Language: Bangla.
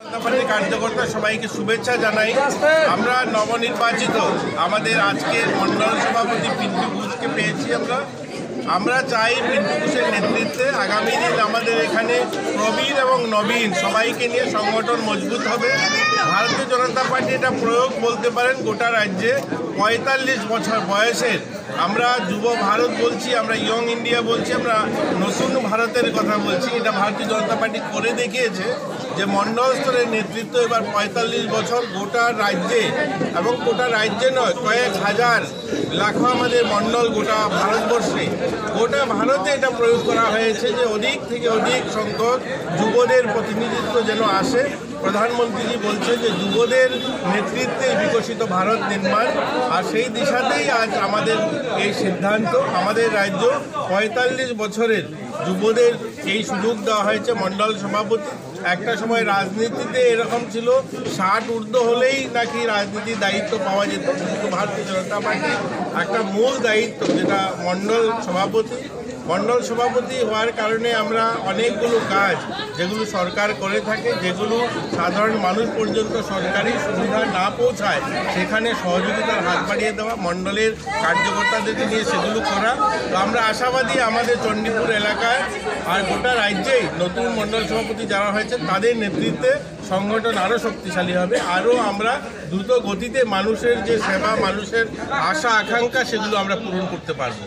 কার্যকর্তা সবাইকে শুভেচ্ছা জানাই। আমরা নবনির্বাচিত আমাদের আজকের মন্ডল সভাপতি পিন্টু ঘোষকে পেয়েছি। আমরা চাই পিন্টু ঘোষের নেতৃত্বে আগামী দিন আমাদের এখানে প্রবীণ এবং নবীন সবাইকে নিয়ে সংগঠন মজবুত হবে। ভারতীয় জনতা পার্টি এটা প্রয়োগ বলতে পারেন গোটা রাজ্যে ৪৫ বছর বয়সের আমরা যুব ভারত বলছি, আমরা ইয়ং ইন্ডিয়া বলছি, আমরা নতুন ভারতের কথা বলছি। এটা ভারতীয় জনতা পার্টি করে দেখিয়েছে যে মণ্ডল স্তরের নেতৃত্ব এবার ৪৫ বছর গোটা রাজ্যে, এবং গোটা রাজ্যে নয় কয়েক হাজার লাখো আমাদের মণ্ডল গোটা ভারতবর্ষে, গোটা ভারতে এটা প্রয়োগ করা হয়েছে যে অধিক থেকে অধিক সংখ্যক যুবদের প্রতিনিধিত্ব যেন আসে। প্রধানমন্ত্রীজি বলছে যে যুবদের নেতৃত্বে বিকশিত ভারত নির্মাণ, আর সেই দিশাতেই আজ আমাদের এই সিদ্ধান্ত। আমাদের রাজ্য ৪৫ বছরের যুবদের এই সুযোগ দেওয়া হয়েছে মণ্ডল সভাপতি। একটা সময় রাজনীতিতে এরকম ছিল ৬০ ঊর্ধ্ব হলেই নাকি রাজনীতির দায়িত্ব পাওয়া যেত, কিন্তু ভারতীয় জনতা পার্টির একটা মূল দায়িত্ব যেটা মণ্ডল সভাপতি হওয়ার কারণে আমরা অনেকগুলো কাজ যেগুলো সরকার করে থাকে, যেগুলো সাধারণ মানুষ পর্যন্ত সরকারি সুবিধা না পৌঁছায় সেখানে সহযোগিতার হাত বাড়িয়ে দেওয়া, মণ্ডলের কার্যকর্তাদেরকে নিয়ে সেগুলো করা। তো আমরা আশাবাদী আমাদের চণ্ডীপুর এলাকায় আর গোটা রাজ্যেই নতুন মণ্ডল সভাপতি যারা হয়েছে তাদের নেতৃত্বে সংগঠন আরও শক্তিশালী হবে। আরও আমরা দ্রুত গতিতে মানুষের যে সেবা, মানুষের আশা আকাঙ্ক্ষা সেগুলো আমরা পূরণ করতে পারবো।